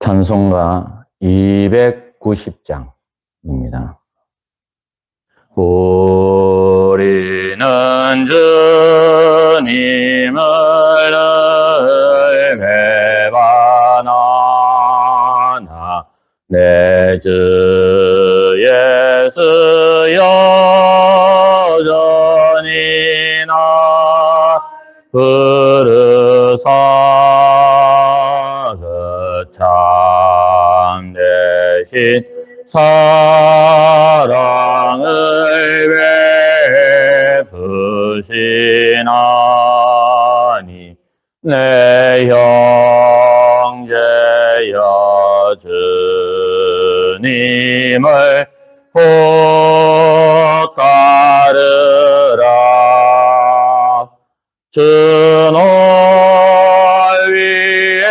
찬송가 290장입니다. 우리는 주님을 배반하나 내 주 예수 여전히 나 부르사 그 참되신 사랑을 베푸시나니 내 형제여 주님을 곧 따르라. 주는 위에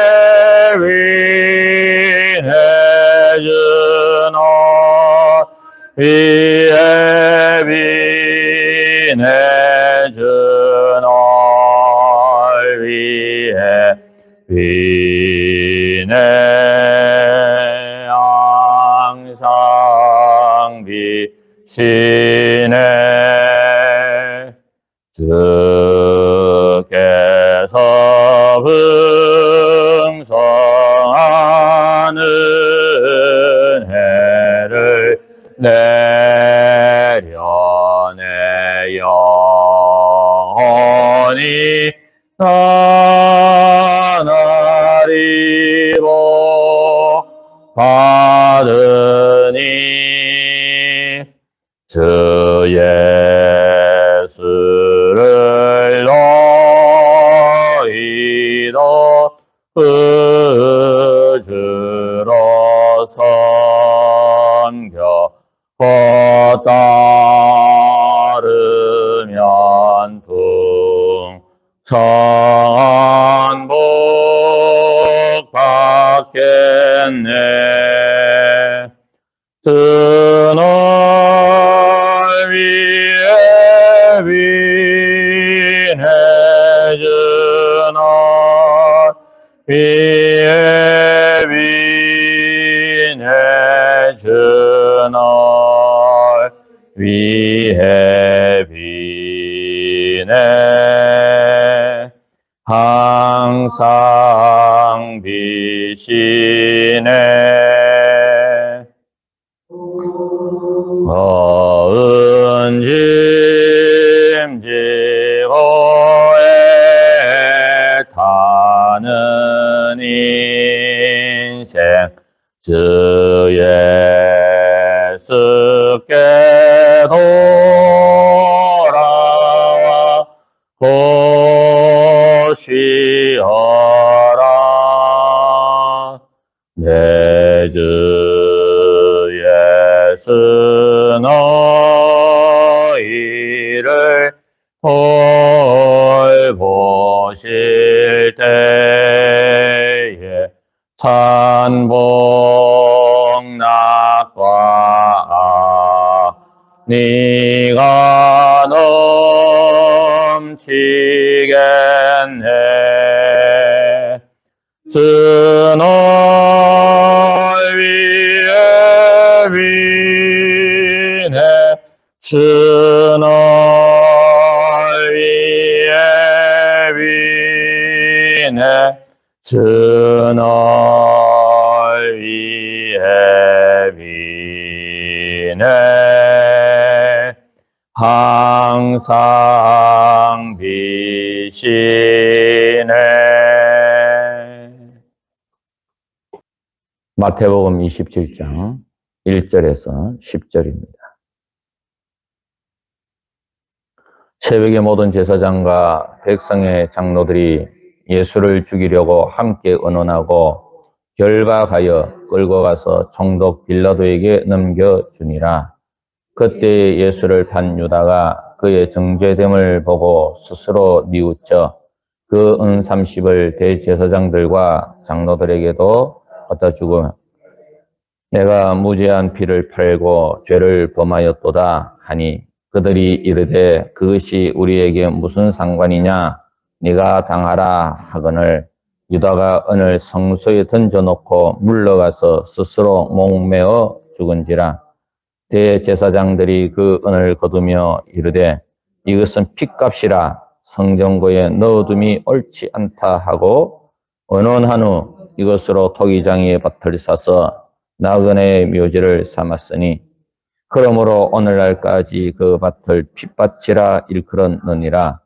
위해 주는 위에 위해 주는 위해 위해 항상 비시네. 주께서 풍성한 은혜를 내려 내 영혼이 하나리보 받으니 주 예수를 너희도 의주로 섬겨 따르면 풍성한 복 받겠네. 주는 위에 위해 주는 위에 위해 주는 위해 위해 항상 비시네. 짐지고 애타는 인생 주 예수께 돌아와 보시어라. 내 주 예수 너희를 돌보실 때에 찬복 낙과 네가 넘치겠네. 주 널 위해 위해 주 널 위해 위해 주 널 위해 위해 항상 비시네. 마태복음 27장 1절에서 10절입니다. 새벽에 모든 제사장과 백성의 장로들이 예수를 죽이려고 함께 의논하고 결박하여 끌고 가서 총독 빌라도에게 넘겨주니라. 그때 예수를 판 유다가 그의 정죄됨을 보고 스스로 뉘우쳐 그 은 30을 대제사장들과 장로들에게도 갖다 주고 내가 무죄한 피를 팔고 죄를 범하였도다 하니 그들이 이르되 그것이 우리에게 무슨 상관이냐 네가 당하라 하거늘 유다가 은을 성소에 던져놓고 물러가서 스스로 목매어 죽은지라. 대제사장들이 그 은을 거두며 이르되 이것은 핏값이라 성전고에 넣어둠이 옳지 않다 하고 언언한 후 이것으로 토기장이의 밭을 사서 나그네의 묘지를 삼았으니 그러므로 오늘날까지 그 밭을 핏밭이라 일컬었느니라.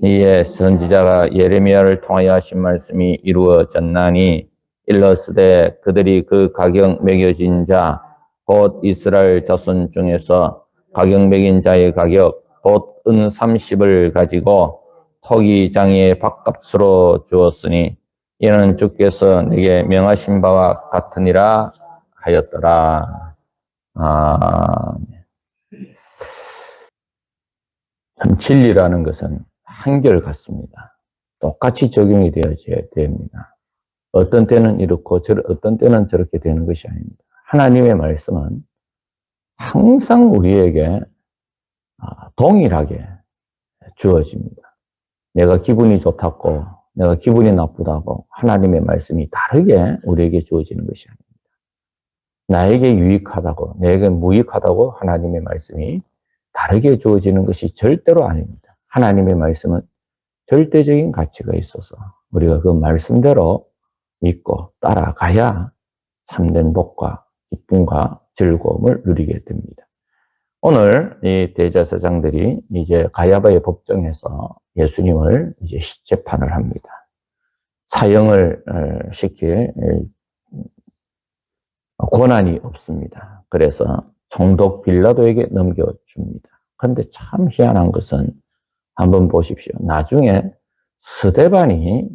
이에 선지자가 예레미야를 통하여 하신 말씀이 이루어졌나니 일러스되 그들이 그 가격 매겨진 자 곧 이스라엘 자손 중에서 가격 매긴 자의 가격 곧 은 30을 가지고 토기장이의 밭값으로 주었으니 이는 주께서 내게 명하신 바와 같으니라 하였더라. 참 진리라는 것은 한결같습니다. 똑같이 적용이 되어져야 됩니다. 어떤 때는 이렇고 어떤 때는 저렇게 되는 것이 아닙니다. 하나님의 말씀은 항상 우리에게 동일하게 주어집니다. 내가 기분이 좋다고 내가 기분이 나쁘다고 하나님의 말씀이 다르게 우리에게 주어지는 것이 아닙니다. 나에게 유익하다고 내게 무익하다고 하나님의 말씀이 다르게 주어지는 것이 절대로 아닙니다. 하나님의 말씀은 절대적인 가치가 있어서 우리가 그 말씀대로 믿고 따라가야 참된 복과 기쁨과 즐거움을 누리게 됩니다. 오늘 이 대제사장들이 이제 가야바의 법정에서 예수님을 이제 재판을 합니다. 사형을 시킬 권한이 없습니다. 그래서 총독 빌라도에게 넘겨줍니다. 그런데 참 희한한 것은 한번 보십시오. 나중에 스데반이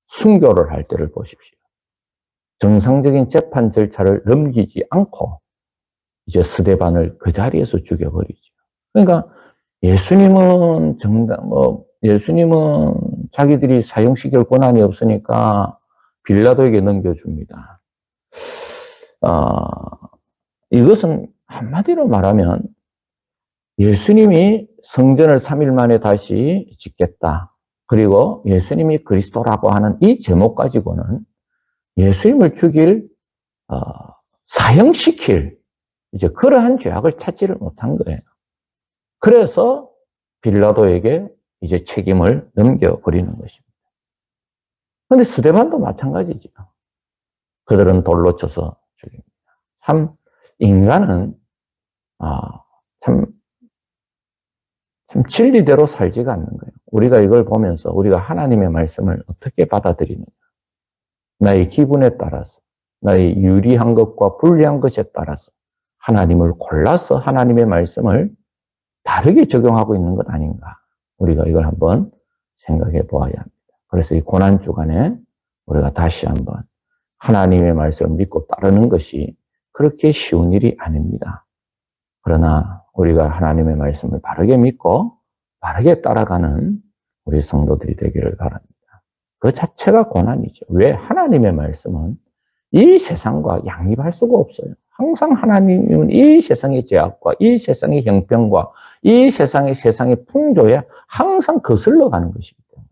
순교를 할 때를 보십시오. 정상적인 재판 절차를 넘기지 않고 이제 스데반을 그 자리에서 죽여버리죠. 그러니까 예수님은 예수님은 자기들이 사형시킬 권한이 없으니까 빌라도에게 넘겨줍니다. 이것은 한마디로 말하면 예수님이 성전을 3일 만에 다시 짓겠다. 그리고 예수님이 그리스도라고 하는 이 제목 가지고는 예수님을 죽일, 사형시킬, 이제 그러한 죄악을 찾지를 못한 거예요. 그래서 빌라도에게 이제 책임을 넘겨버리는 것입니다. 그런데 스데반도 마찬가지죠. 그들은 돌로 쳐서 죽입니다. 참, 인간은, 참 진리대로 살지가 않는 거예요. 우리가 이걸 보면서 우리가 하나님의 말씀을 어떻게 받아들이느냐. 나의 기분에 따라서, 나의 유리한 것과 불리한 것에 따라서 하나님을 골라서 하나님의 말씀을 다르게 적용하고 있는 것 아닌가. 우리가 이걸 한번 생각해 보아야 합니다. 그래서 이 고난주간에 우리가 다시 한번 하나님의 말씀을 믿고 따르는 것이 그렇게 쉬운 일이 아닙니다. 그러나 우리가 하나님의 말씀을 바르게 믿고 바르게 따라가는 우리 성도들이 되기를 바랍니다. 그 자체가 고난이죠. 왜? 하나님의 말씀은 이 세상과 양립할 수가 없어요. 항상 하나님은 이 세상의 죄악과 이 세상의 형편과 이 세상의 풍조에 항상 거슬러 가는 것이기 때문에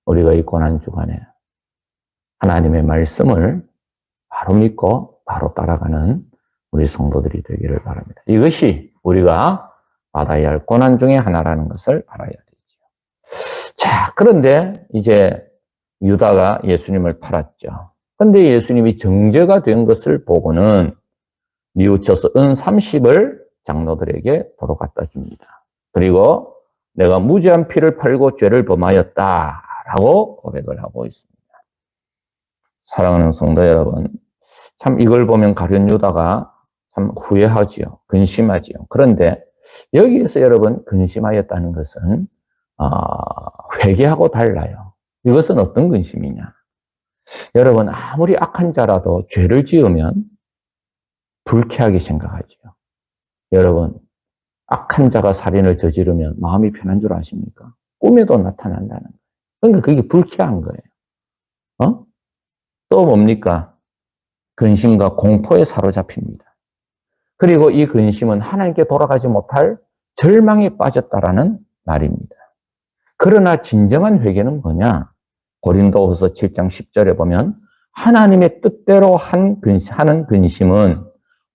우리가 이 고난주간에 하나님의 말씀을 바로 믿고 바로 따라가는 우리 성도들이 되기를 바랍니다. 이것이 우리가 받아야 할 고난 중에 하나라는 것을 알아야 되죠. 자, 그런데 이제 유다가 예수님을 팔았죠. 그런데 예수님이 정죄가 된 것을 보고는 뉘우쳐서 은 30을 장로들에게 도로 갖다 줍니다. 그리고 내가 무죄한 피를 팔고 죄를 범하였다라고 고백을 하고 있습니다. 사랑하는 성도 여러분, 참 이걸 보면 가룟 유다가 참 후회하지요. 근심하지요. 그런데 여기에서 여러분 근심하였다는 것은 회개하고 달라요. 이것은 어떤 근심이냐? 여러분 아무리 악한 자라도 죄를 지으면 불쾌하게 생각하지요. 여러분 악한 자가 살인을 저지르면 마음이 편한 줄 아십니까? 꿈에도 나타난다는 거예요. 그러니까 그게 불쾌한 거예요. 또 뭡니까? 근심과 공포에 사로잡힙니다. 그리고 이 근심은 하나님께 돌아가지 못할 절망에 빠졌다라는 말입니다. 그러나 진정한 회개는 뭐냐? 고린도후서 7장 10절에 보면 하나님의 뜻대로 하는 근심은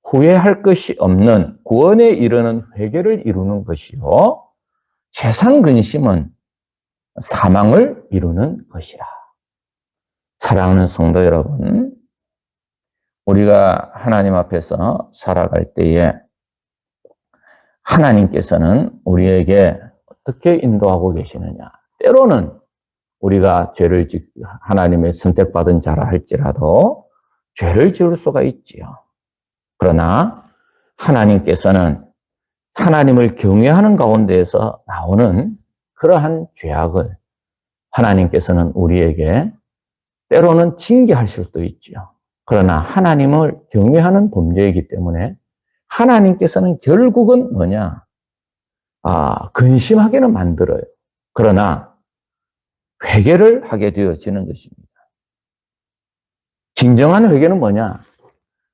후회할 것이 없는 구원에 이르는 회개를 이루는 것이요. 세상 근심은 사망을 이루는 것이라. 사랑하는 성도 여러분, 우리가 하나님 앞에서 살아갈 때에 하나님께서는 우리에게 어떻게 인도하고 계시느냐. 때로는 우리가 하나님의 선택받은 자라 할지라도 죄를 지을 수가 있지요. 그러나 하나님께서는 하나님을 경외하는 가운데에서 나오는 그러한 죄악을 하나님께서는 우리에게 때로는 징계하실 수도 있지요. 그러나 하나님을 경외하는 범죄이기 때문에 하나님께서는 결국은 뭐냐? 근심하게는 만들어요. 그러나 회개를 하게 되어지는 것입니다. 진정한 회개는 뭐냐?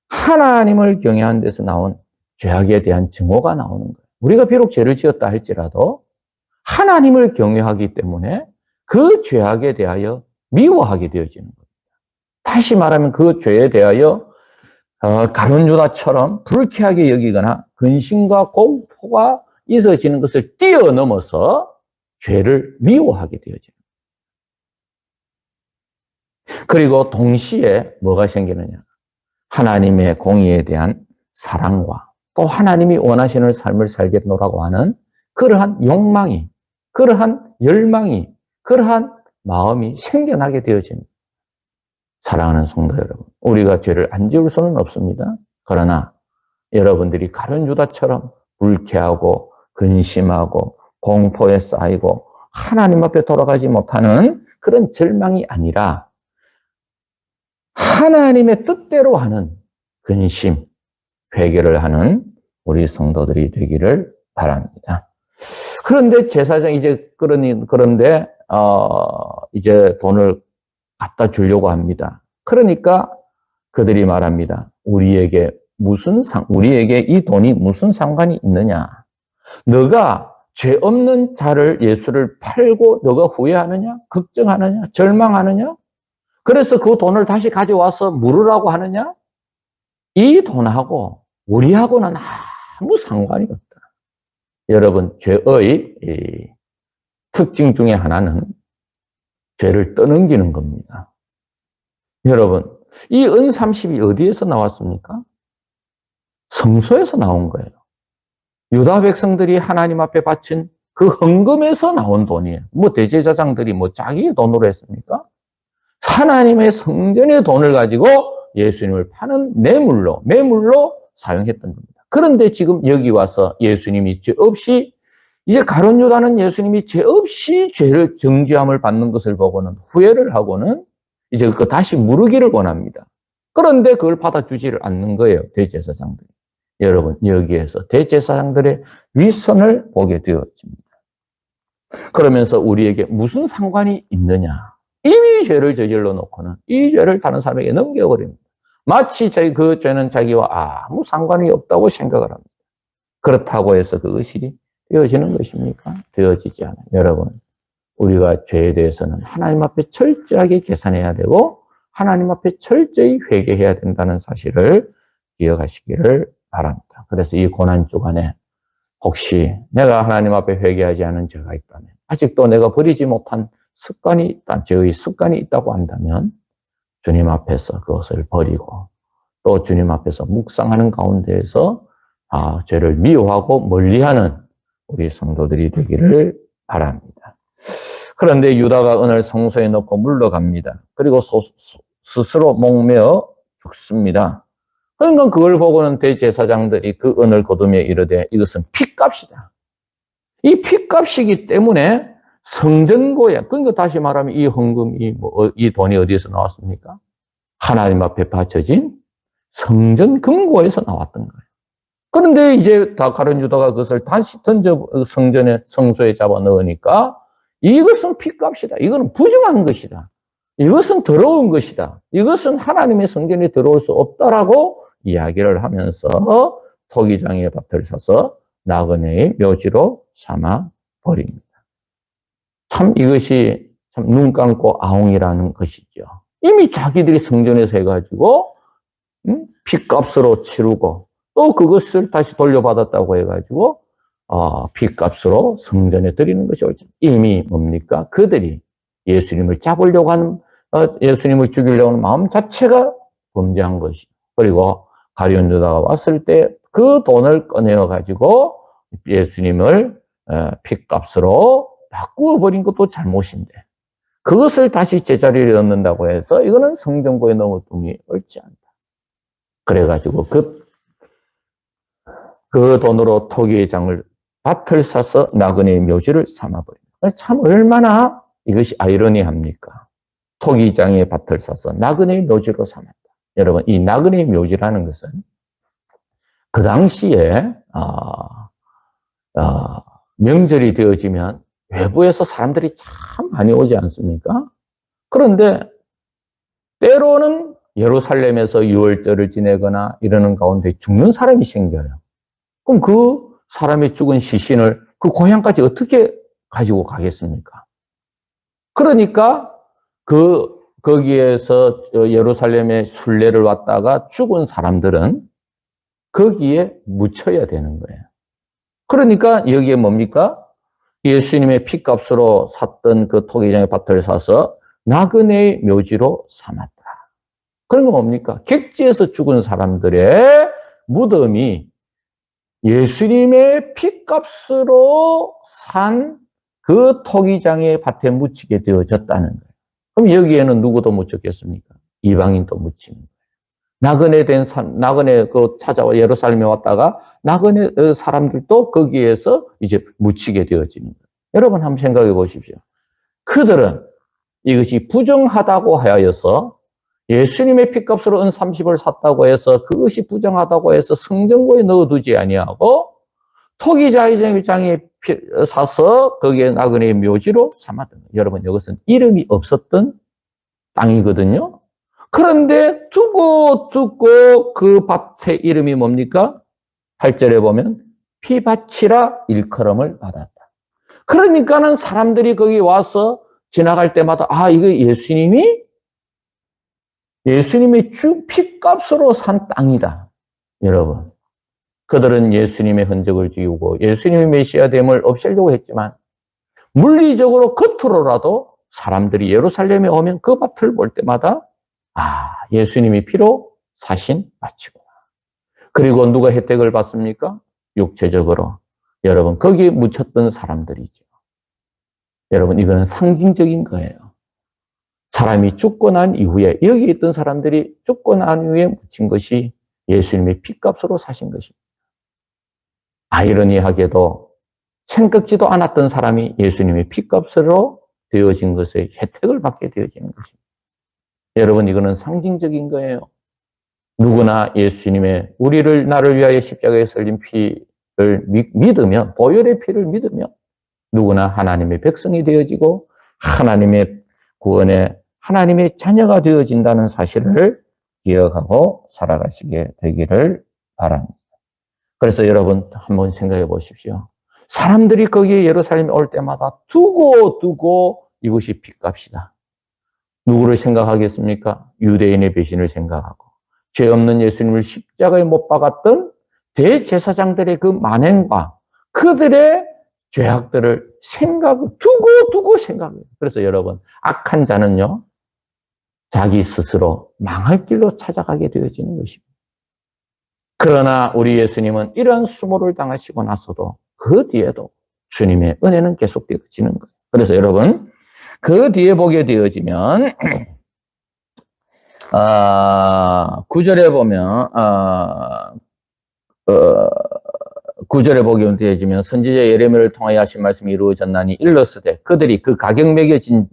하나님을 경외하는 데서 나온 죄악에 대한 증오가 나오는 거예요. 우리가 비록 죄를 지었다 할지라도 하나님을 경외하기 때문에 그 죄악에 대하여 미워하게 되어지는 겁니다. 다시 말하면 그 죄에 대하여 가룟 유다처럼 불쾌하게 여기거나 근심과 공포가 있어지는 것을 뛰어넘어서 죄를 미워하게 되어집니다. 그리고 동시에 뭐가 생기느냐? 하나님의 공의에 대한 사랑과 또 하나님이 원하시는 삶을 살겠노라고 하는 그러한 욕망이, 그러한 열망이, 그러한 마음이 생겨나게 되어집니다. 사랑하는 성도 여러분, 우리가 죄를 안 지을 수는 없습니다. 그러나 여러분들이 가룟 유다처럼 불쾌하고 근심하고 공포에 쌓이고 하나님 앞에 돌아가지 못하는 그런 절망이 아니라 하나님의 뜻대로 하는 근심, 회개를 하는 우리 성도들이 되기를 바랍니다. 그런데 제사장 그런데 이제 돈을 갖다 주려고 합니다. 그러니까 그들이 말합니다. 우리에게 이 돈이 무슨 상관이 있느냐? 너가 죄 없는 자를 예수를 팔고 너가 후회하느냐? 걱정하느냐? 절망하느냐? 그래서 그 돈을 다시 가져와서 물으라고 하느냐? 이 돈하고 우리하고는 아무 상관이 없다. 여러분, 죄의 특징 중에 하나는 죄를 떠넘기는 겁니다. 여러분, 이 은 30이 어디에서 나왔습니까? 성소에서 나온 거예요. 유다 백성들이 하나님 앞에 바친 그 헌금에서 나온 돈이에요. 대제사장들이 자기의 돈으로 했습니까? 하나님의 성전의 돈을 가지고 예수님을 파는 매물로 사용했던 겁니다. 그런데 지금 여기 와서 예수님이 죄 없이, 이제 가룟 유다는 예수님이 죄 없이 죄를 정죄함을 받는 것을 보고는 후회를 하고는 이제 그거 다시 물으기를 원합니다. 그런데 그걸 받아주지를 않는 거예요, 대제사장들이. 여러분, 여기에서 대제사장들의 위선을 보게 되었습니다. 그러면서 우리에게 무슨 상관이 있느냐? 이미 죄를 저질러 놓고는 이 죄를 다른 사람에게 넘겨버립니다. 마치 그 죄는 자기와 아무 상관이 없다고 생각을 합니다. 그렇다고 해서 그것이 되어지는 것입니까? 되어지지 않아요. 여러분, 우리가 죄에 대해서는 하나님 앞에 철저하게 계산해야 되고 하나님 앞에 철저히 회개해야 된다는 사실을 기억하시기를 바랍니다. 그래서 이 고난 주간에 혹시 내가 하나님 앞에 회개하지 않은 죄가 있다면, 아직도 내가 버리지 못한 죄의 습관이 있다고 한다면 주님 앞에서 그것을 버리고 또 주님 앞에서 묵상하는 가운데에서 죄를 미워하고 멀리하는 우리 성도들이 되기를 바랍니다. 그런데 유다가 은을 성소에 넣고 물러갑니다. 그리고 스스로 목매어 죽습니다. 그러니까 그걸 보고는 대제사장들이 그 은을 거두며 이르되 이것은 핏값이다. 이 핏값이기 때문에 성전고에, 그러니까 다시 말하면 이 헌금이 이 돈이 어디에서 나왔습니까? 하나님 앞에 바쳐진 성전 금고에서 나왔던 거예요. 그런데 이제 가룟 유다가 그것을 다시 던져 성소에 잡아 넣으니까 이것은 핏값이다. 이거는 부정한 것이다. 이것은 더러운 것이다. 이것은 하나님의 성전에 들어올 수 없다라고 이야기를 하면서 토기장의 밭을 사서 나그네의 묘지로 삼아 버립니다. 참 이것이 참 눈 감고 아웅이라는 것이죠. 이미 자기들이 성전에서 해가지고 핏값으로 치르고 또 그것을 다시 돌려받았다고 해가지고 핏값으로 성전에 드리는 것이 옳지. 이미 뭡니까? 그들이 예수님을 잡으려고 하는 예수님을 죽이려고 하는 마음 자체가 범죄한 것이. 그리고 가룟 유다가 왔을 때 그 돈을 꺼내어 가지고 예수님을 핏값으로 바꾸어 버린 것도 잘못인데 그것을 다시 제자리에 넣는다고 해서 이거는 성전고에 넣은 돈이 옳지 않다. 그래가지고 그 돈으로 토기의 장을 밭을 사서 나그네의 묘지를 삼아버립니다. 참 얼마나 이것이 아이러니합니까? 토기장의 밭을 사서 나그네의 묘지로 삼았다. 여러분, 이 나그네의 묘지라는 것은 그 당시에 명절이 되어지면 외부에서 사람들이 참 많이 오지 않습니까? 그런데 때로는 예루살렘에서 유월절을 지내거나 이러는 가운데 죽는 사람이 생겨요. 그럼 그 사람의 죽은 시신을 그 고향까지 어떻게 가지고 가겠습니까? 그러니까 거기에서 예루살렘에 순례를 왔다가 죽은 사람들은 거기에 묻혀야 되는 거예요. 그러니까 여기에 뭡니까? 예수님의 핏값으로 샀던 그 토기장의 밭을 사서 나그네의 묘지로 삼았다. 그런 건 뭡니까? 객지에서 죽은 사람들의 무덤이 예수님의 핏값으로 산 그 토기장의 밭에 묻히게 되어졌다는 거예요. 그럼 여기에는 누구도 묻혔겠습니까? 이방인도 묻히는 거예요. 나그네 찾아와 예루살렘에 왔다가 나그네 사람들도 거기에서 이제 묻히게 되어지는 거예요. 여러분 한번 생각해 보십시오. 그들은 이것이 부정하다고 하여서 예수님의 핏값으로 은 30을 샀다고 해서 그것이 부정하다고 해서 성전고에 넣어두지 아니하고 토기장에 사서 거기에 나그네의 묘지로 삼았던 거예요. 여러분 이것은 이름이 없었던 땅이거든요. 그런데 두고 그 밭의 이름이 뭡니까? 8절에 보면 피밭이라 일컬음을 받았다. 그러니까는 사람들이 거기 와서 지나갈 때마다 이거 예수님이 주 핏값으로 산 땅이다. 여러분, 그들은 예수님의 흔적을 지우고 예수님의 메시아됨을 없애려고 했지만 물리적으로 겉으로라도 사람들이 예루살렘에 오면 그 밭을 볼 때마다 예수님이 피로 사신 밭이구나. 그리고 누가 혜택을 받습니까? 육체적으로. 여러분, 거기에 묻혔던 사람들이죠. 여러분, 이거는 상징적인 거예요. 사람이 죽고 난 이후에 여기 있던 사람들이 죽고 난 이후에 묻힌 것이 예수님의 핏값으로 사신 것입니다. 아이러니하게도 생각지도 않았던 사람이 예수님의 핏값으로 되어진 것의 혜택을 받게 되어지는 것입니다. 여러분, 이거는 상징적인 거예요. 누구나 예수님의 나를 위하여 십자가에 설린 피를 믿으면, 보혈의 피를 믿으면 누구나 하나님의 백성이 되어지고 하나님의 구원에 하나님의 자녀가 되어진다는 사실을 기억하고 살아가시게 되기를 바랍니다. 그래서 여러분 한번 생각해 보십시오. 사람들이 거기에 예루살렘에 올 때마다 두고 이것이 핏값이다. 누구를 생각하겠습니까? 유대인의 배신을 생각하고 죄 없는 예수님을 십자가에 못 박았던 대제사장들의 그 만행과 그들의 죄악들을 두고 생각해요. 그래서 여러분, 악한 자는요, 자기 스스로 망할 길로 찾아가게 되어지는 것입니다. 그러나 우리 예수님은 이런 수모를 당하시고 나서도 그 뒤에도 주님의 은혜는 계속되어지는 거예요. 그래서 여러분, 그 뒤에 보게 되어지면 9절에 보면 9절에 보게 되어지면 선지자 예레미야를 통하여 하신 말씀이 이루어졌나니 일러스되 그들이 그 가격 매겨진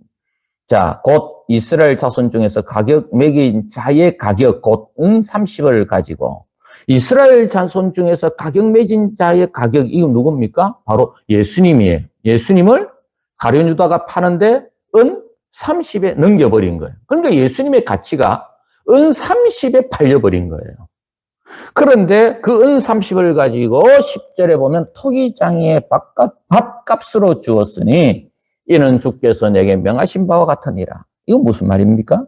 자 곧 이스라엘 자손 중에서 가격 매긴 자의 가격 곧 은 30을 가지고 이스라엘 자손 중에서 가격 매진 자의 가격 이건 누굽니까? 바로 예수님이에요. 예수님을 가룟 유다가 파는데 은 30에 넘겨버린 거예요. 그러니까 예수님의 가치가 은 30에 팔려버린 거예요. 그런데 그 은 30을 가지고 10절에 보면 토기장의 밭값으로 주었으니 이는 주께서 내게 명하신 바와 같으니라. 이건 무슨 말입니까?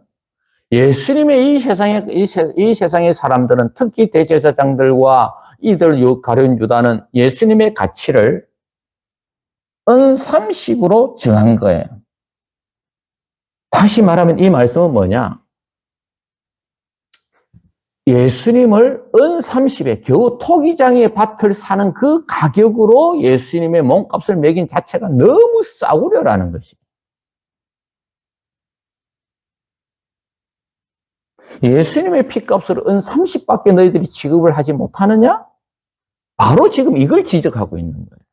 예수님의 이 세상의 사람들은 특히 대제사장들과 이들 가룟 유다는 예수님의 가치를 은30으로 정한 거예요. 다시 말하면 이 말씀은 뭐냐? 예수님을 은30에 겨우 토기장의 밭을 사는 그 가격으로 예수님의 몸값을 매긴 자체가 너무 싸구려라는 것이. 예수님의 피값으로 은30밖에 너희들이 지급을 하지 못하느냐? 바로 지금 이걸 지적하고 있는 거예요.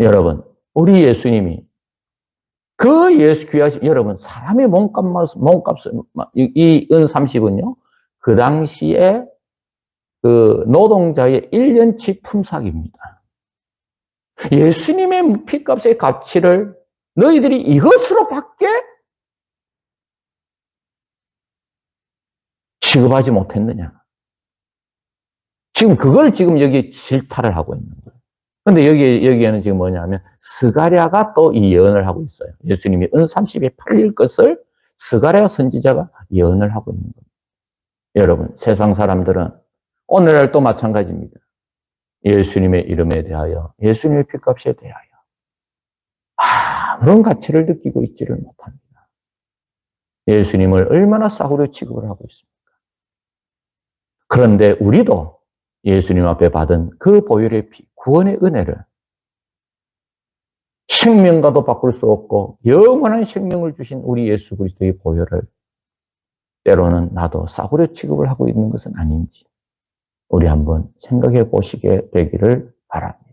여러분, 우리 예수님이 그 예수 귀하신, 여러분, 사람의 몸값을, 이 은30은요, 그 당시에 그 노동자의 1년치 품삯입니다. 예수님의 피값의 가치를 너희들이 이것으로 밖에 지급하지 못했느냐. 지금 그걸 지금 여기 질타를 하고 있는 거예요. 근데 여기에는 지금 뭐냐면, 스가랴가 또 이 예언을 하고 있어요. 예수님이 은30에 팔릴 것을 스가랴 선지자가 예언을 하고 있는 거예요. 여러분, 세상 사람들은 오늘날 또 마찬가지입니다. 예수님의 이름에 대하여, 예수님의 피값에 대하여 아무런 가치를 느끼고 있지를 못합니다. 예수님을 얼마나 싸구려 취급을 하고 있습니까? 그런데 우리도 예수님 앞에 받은 그 보혈의 피, 구원의 은혜를 생명과도 바꿀 수 없고 영원한 생명을 주신 우리 예수 그리스도의 보혈을 때로는 나도 싸구려 취급을 하고 있는 것은 아닌지 우리 한번 생각해 보시게 되기를 바랍니다.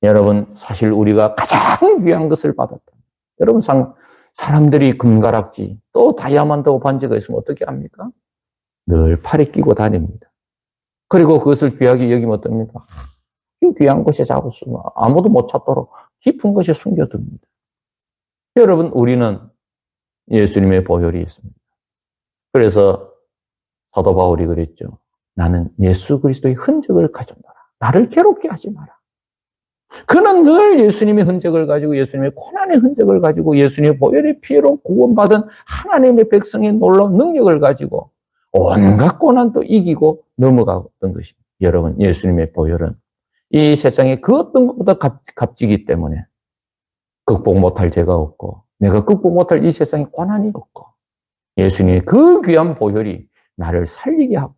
여러분, 사실 우리가 가장 귀한 것을 받았다. 여러분, 사람들이 금가락지 또 다이아몬드 반지가 있으면 어떻게 합니까? 늘 팔에 끼고 다닙니다. 그리고 그것을 귀하게 여기면 어떻습니까? 귀한 곳에 자고 쓰면 아무도 못 찾도록 깊은 곳에 숨겨둡니다. 여러분, 우리는 예수님의 보혈이 있습니다. 그래서 사도 바울이 그랬죠. 나는 예수 그리스도의 흔적을 가져놔라. 나를 괴롭게 하지 마라. 그는 늘 예수님의 흔적을 가지고 예수님의 고난의 흔적을 가지고 예수님의 보혈의 피로 구원받은 하나님의 백성의 놀라운 능력을 가지고 온갖 고난도 이기고 넘어갔던 것입니다. 여러분, 예수님의 보혈은 이 세상에 그 어떤 것보다 값지기 때문에 극복 못할 죄가 없고 내가 극복 못할 이 세상에 고난이 없고 예수님의 그 귀한 보혈이 나를 살리게 하고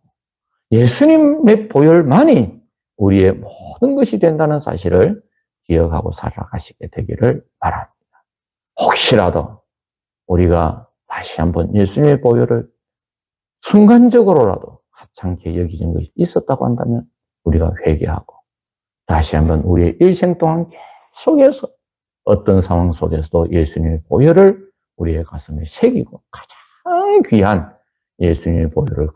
예수님의 보혈만이 우리의 모든 것이 된다는 사실을 기억하고 살아가시게 되기를 바랍니다. 혹시라도 우리가 다시 한번 예수님의 보혈을 순간적으로라도 하찮게 여기진 것이 있었다고 한다면 우리가 회개하고 다시 한번 우리의 일생 동안 계속해서 어떤 상황 속에서도 예수님의 보혈을 우리의 가슴에 새기고 가장 귀한 예수님의 보혈을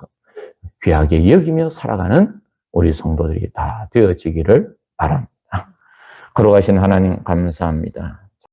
귀하게 여기며 살아가는 우리 성도들이 다 되어지기를 바랍니다. 걸어가신 하나님 감사합니다.